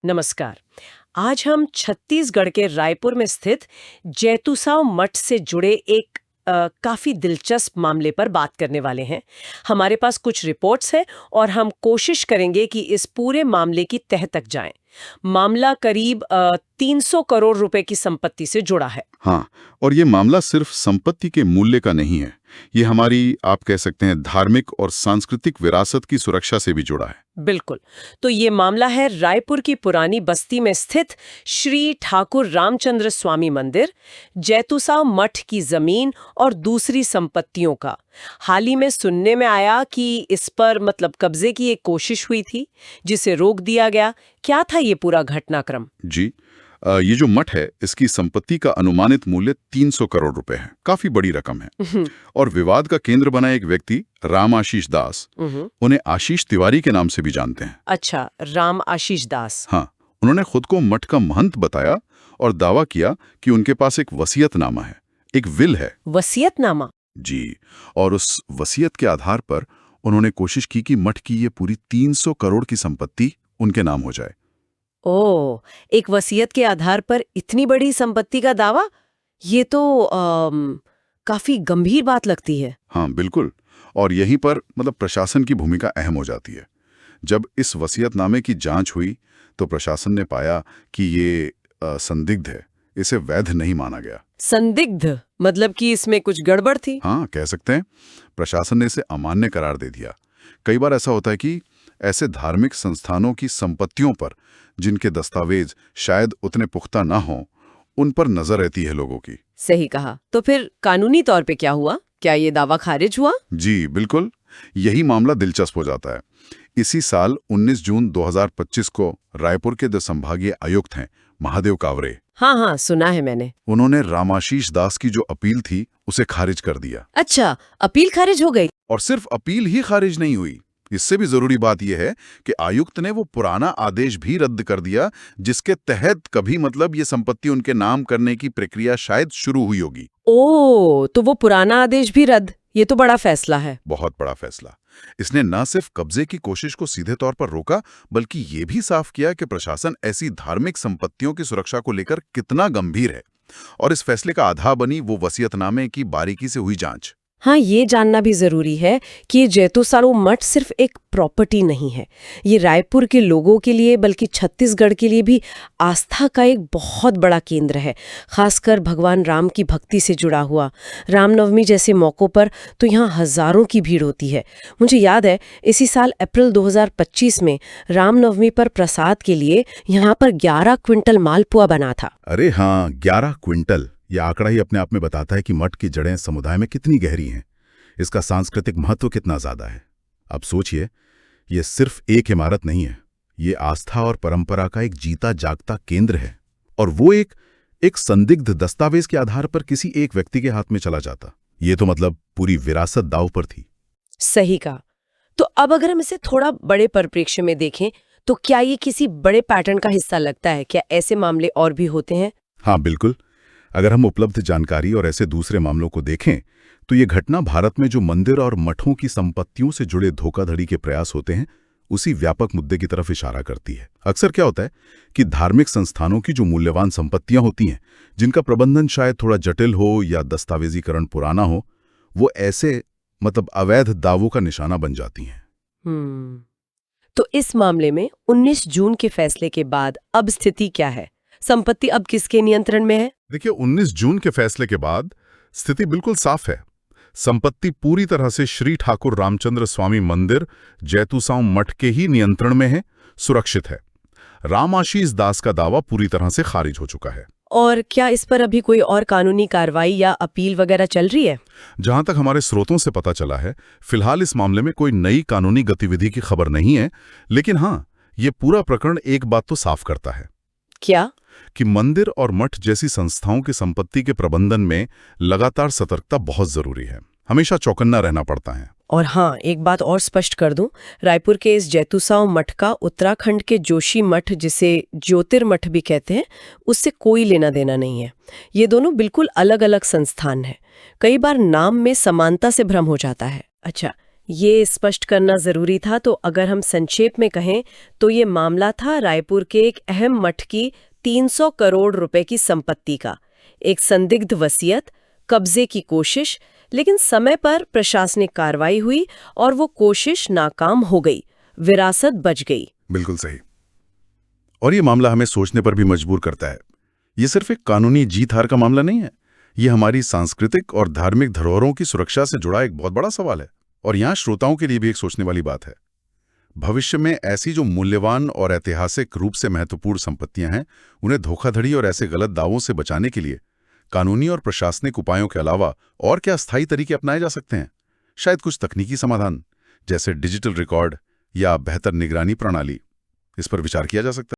नमस्कार। आज हम छत्तीसगढ़ के रायपुर में स्थित जैतूसाव मठ से जुड़े एक काफी दिलचस्प मामले पर बात करने वाले हैं। हमारे पास कुछ रिपोर्ट्स हैं और हम कोशिश करेंगे कि इस पूरे मामले की तह तक जाएं। मामला करीब 300 करोड़ रुपए की संपत्ति से जुड़ा है। हाँ, और ये मामला सिर्फ संपत्ति के मूल्य का नहीं है। ये हमारी, आप कह सकते हैं, धार्मिक और सांस्कृतिक विरासत की सुरक्षा से भी जुड़ा है। बिल्कुल। तो ये मामला है रायपुर की पुरानी बस्ती में स्थित श्री ठाकुर रामचंद्र स्वामी मंदिर, जैतूसाव मठ की जमीन और दूसरी संपत्तियों का। हाल ही में सुनने में आया कि इस पर कब्जे की एक कोशिश हुई थी, जिसे रोक दिया गया। क्या था ये पूरा घटनाक्रम? जी, ये जो मठ है, इसकी संपत्ति का अनुमानित मूल्य 300 करोड़ रुपए है। काफी बड़ी रकम है। और विवाद का केंद्र बना एक व्यक्ति, राम आशीष दास, उन्हें आशीष तिवारी के नाम से भी जानते हैं। अच्छा, राम आशीष दास। हाँ, उन्होंने खुद को मठ का महंत बताया और दावा किया कि उनके पास एक वसीयतनामा है, एक विल है। वसीयतनामा? जी, और उस वसीयत के आधार पर उन्होंने कोशिश की कि मठ की ये पूरी 300 करोड़ की संपत्ति उनके नाम हो जाए। ओह, एक वसीयत के आधार पर इतनी बड़ी संपत्ति का दावा? ये तो काफी गंभीर बात लगती है। हाँ, बिल्कुल। और यहीं पर प्रशासन की भूमिका अहम हो जाती है। जब इस वसीयतनामे की जांच हुई तो प्रशासन ने पाया कि ये संदिग्ध है, इसे वैध नहीं माना गया। संदिग्ध मतलब कि इसमें कुछ गड़बड़ थी? हाँ, कह सकते हैं। प्रशासन ने इसे अमान्य करार दे दिया। कई बार ऐसा होता है कि ऐसे धार्मिक संस्थानों की संपत्तियों पर, जिनके दस्तावेज शायद उतने पुख्ता ना हों, उन पर नजर रहती है लोगों की। सही कहा। तो फिर कानूनी तौर पे क्या हुआ? क्या ये दावा खारिज हुआ? जी बिल्कुल, यही मामला दिलचस्प हो जाता है। इसी साल 19 जून 2025 को रायपुर के जो संभागीय आयुक्त हैं, महादेव कावरे, हाँ, सुना है मैंने। उन्होंने रामाशीष दास की जो अपील थी उसे खारिज कर दिया। अच्छा, अपील खारिज हो गई? और सिर्फ अपील ही खारिज नहीं हुई, इससे भी जरूरी बात यह है कि आयुक्त ने वो पुराना आदेश भी रद्द कर दिया, जिसके तहत कभी ये संपत्ति उनके नाम करने की प्रक्रिया शायद शुरू हुई होगी। ओह, तो वो पुराना आदेश भी रद्द। ये तो बड़ा फैसला है। बहुत बड़ा फैसला। इसने न सिर्फ कब्जे की कोशिश को सीधे तौर पर रोका, बल्कि ये भी साफ किया कि प्रशासन ऐसी धार्मिक संपत्तियों की सुरक्षा को लेकर कितना गंभीर है। और इस फैसले का आधार बनी वो वसीयतनामे की बारीकी से हुई जांच। हाँ, ये जानना भी जरूरी है कि ये जैतूसाव मठ सिर्फ एक प्रॉपर्टी नहीं है। ये रायपुर के लोगों के लिए बल्कि छत्तीसगढ़ के लिए भी आस्था का एक बहुत बड़ा केंद्र है, खासकर भगवान राम की भक्ति से जुड़ा हुआ। रामनवमी जैसे मौक़ों पर तो यहाँ हजारों की भीड़ होती है। मुझे याद है, इसी साल अप्रैल 2025 में रामनवमी पर प्रसाद के लिए यहाँ पर 11 क्विंटल मालपुआ बना था। अरे हाँ, 11 क्विंटल! यह आंकड़ा ही अपने आप में बताता है कि मठ की जड़ें समुदाय में कितनी गहरी हैं, इसका सांस्कृतिक महत्व कितना ज्यादा है। अब सोचिए, ये सिर्फ एक इमारत नहीं है, ये आस्था और परंपरा का एक जीता जागता केंद्र है। और वो एक संदिग्ध दस्तावेज के आधार पर किसी एक व्यक्ति के हाथ में चला जाता। ये तो पूरी विरासत दांव पर थी। सही कहा। तो अब अगर हम इसे थोड़ा बड़े परिप्रेक्ष्य में देखें, तो क्या ये किसी बड़े पैटर्न का हिस्सा लगता है? क्या ऐसे मामले और भी होते हैं? हाँ बिल्कुल। अगर हम उपलब्ध जानकारी और ऐसे दूसरे मामलों को देखें, तो ये घटना भारत में जो मंदिर और मठों की संपत्तियों से जुड़े धोखाधड़ी के प्रयास होते हैं, उसी व्यापक मुद्दे की तरफ इशारा करती है। अक्सर क्या होता है कि धार्मिक संस्थानों की जो मूल्यवान संपत्तियां होती हैं, जिनका प्रबंधन शायद थोड़ा जटिल हो या दस्तावेजीकरण पुराना हो, वो ऐसे अवैध दावों का निशाना बन जाती हैं। तो इस मामले में 19 जून के फैसले के बाद अब स्थिति क्या है? संपत्ति अब किसके नियंत्रण में है? देखिए, 19 जून के फैसले के बाद स्थिति बिल्कुल साफ है। संपत्ति पूरी तरह से श्री ठाकुर रामचंद्र स्वामी मंदिर, जैतूसाव मठ के ही नियंत्रण में है, सुरक्षित है। राम आशीष दास का दावा पूरी तरह से खारिज हो चुका है। और क्या इस पर अभी कोई और कानूनी कार्रवाई या अपील वगैरह चल रही है? जहां तक हमारे स्रोतों से पता चला है, फिलहाल इस मामले में कोई नई कानूनी गतिविधि की खबर नहीं है। लेकिन हाँ, ये पूरा प्रकरण एक बात तो साफ करता है। क्या? कि मंदिर और मठ जैसी संस्थाओं की संपत्ति के प्रबंधन में लगातार सतर्कता बहुत जरूरी है। हमेशा चौकन्ना रहना पड़ता है। और हाँ, एक बात और स्पष्ट कर दूं, रायपुर के इस जैतूसाव मठ का उत्तराखंड के जोशी मठ, जिसे ज्योतिर्मठ भी कहते हैं, उससे कोई लेना देना नहीं है। ये दोनों बिल्कुल अलग अलग संस्थान हैं। कई बार नाम में समानता से भ्रम हो जाता है। अच्छा, ये स्पष्ट करना जरूरी था। तो अगर हम संक्षेप में कहें तो ये मामला था रायपुर के एक अहम मठ की 300 करोड़ रुपए की संपत्ति का। एक संदिग्ध वसीयत, कब्जे की कोशिश, लेकिन समय पर प्रशासनिक कार्रवाई हुई और वो कोशिश नाकाम हो गई, विरासत बच गई। बिल्कुल सही। और ये मामला हमें सोचने पर भी मजबूर करता है। ये सिर्फ एक कानूनी जीत हार का मामला नहीं है, ये हमारी सांस्कृतिक और धार्मिक धरोहरों की सुरक्षा से जुड़ा एक बहुत बड़ा सवाल है। और यहाँ श्रोताओं के लिए भी एक सोचने वाली बात है। भविष्य में ऐसी जो मूल्यवान और ऐतिहासिक रूप से महत्वपूर्ण संपत्तियां हैं, उन्हें धोखाधड़ी और ऐसे गलत दावों से बचाने के लिए कानूनी और प्रशासनिक उपायों के अलावा और क्या स्थायी तरीके अपनाए जा सकते हैं? शायद कुछ तकनीकी समाधान, जैसे डिजिटल रिकॉर्ड या बेहतर निगरानी प्रणाली। इस पर विचार किया जा सकता है।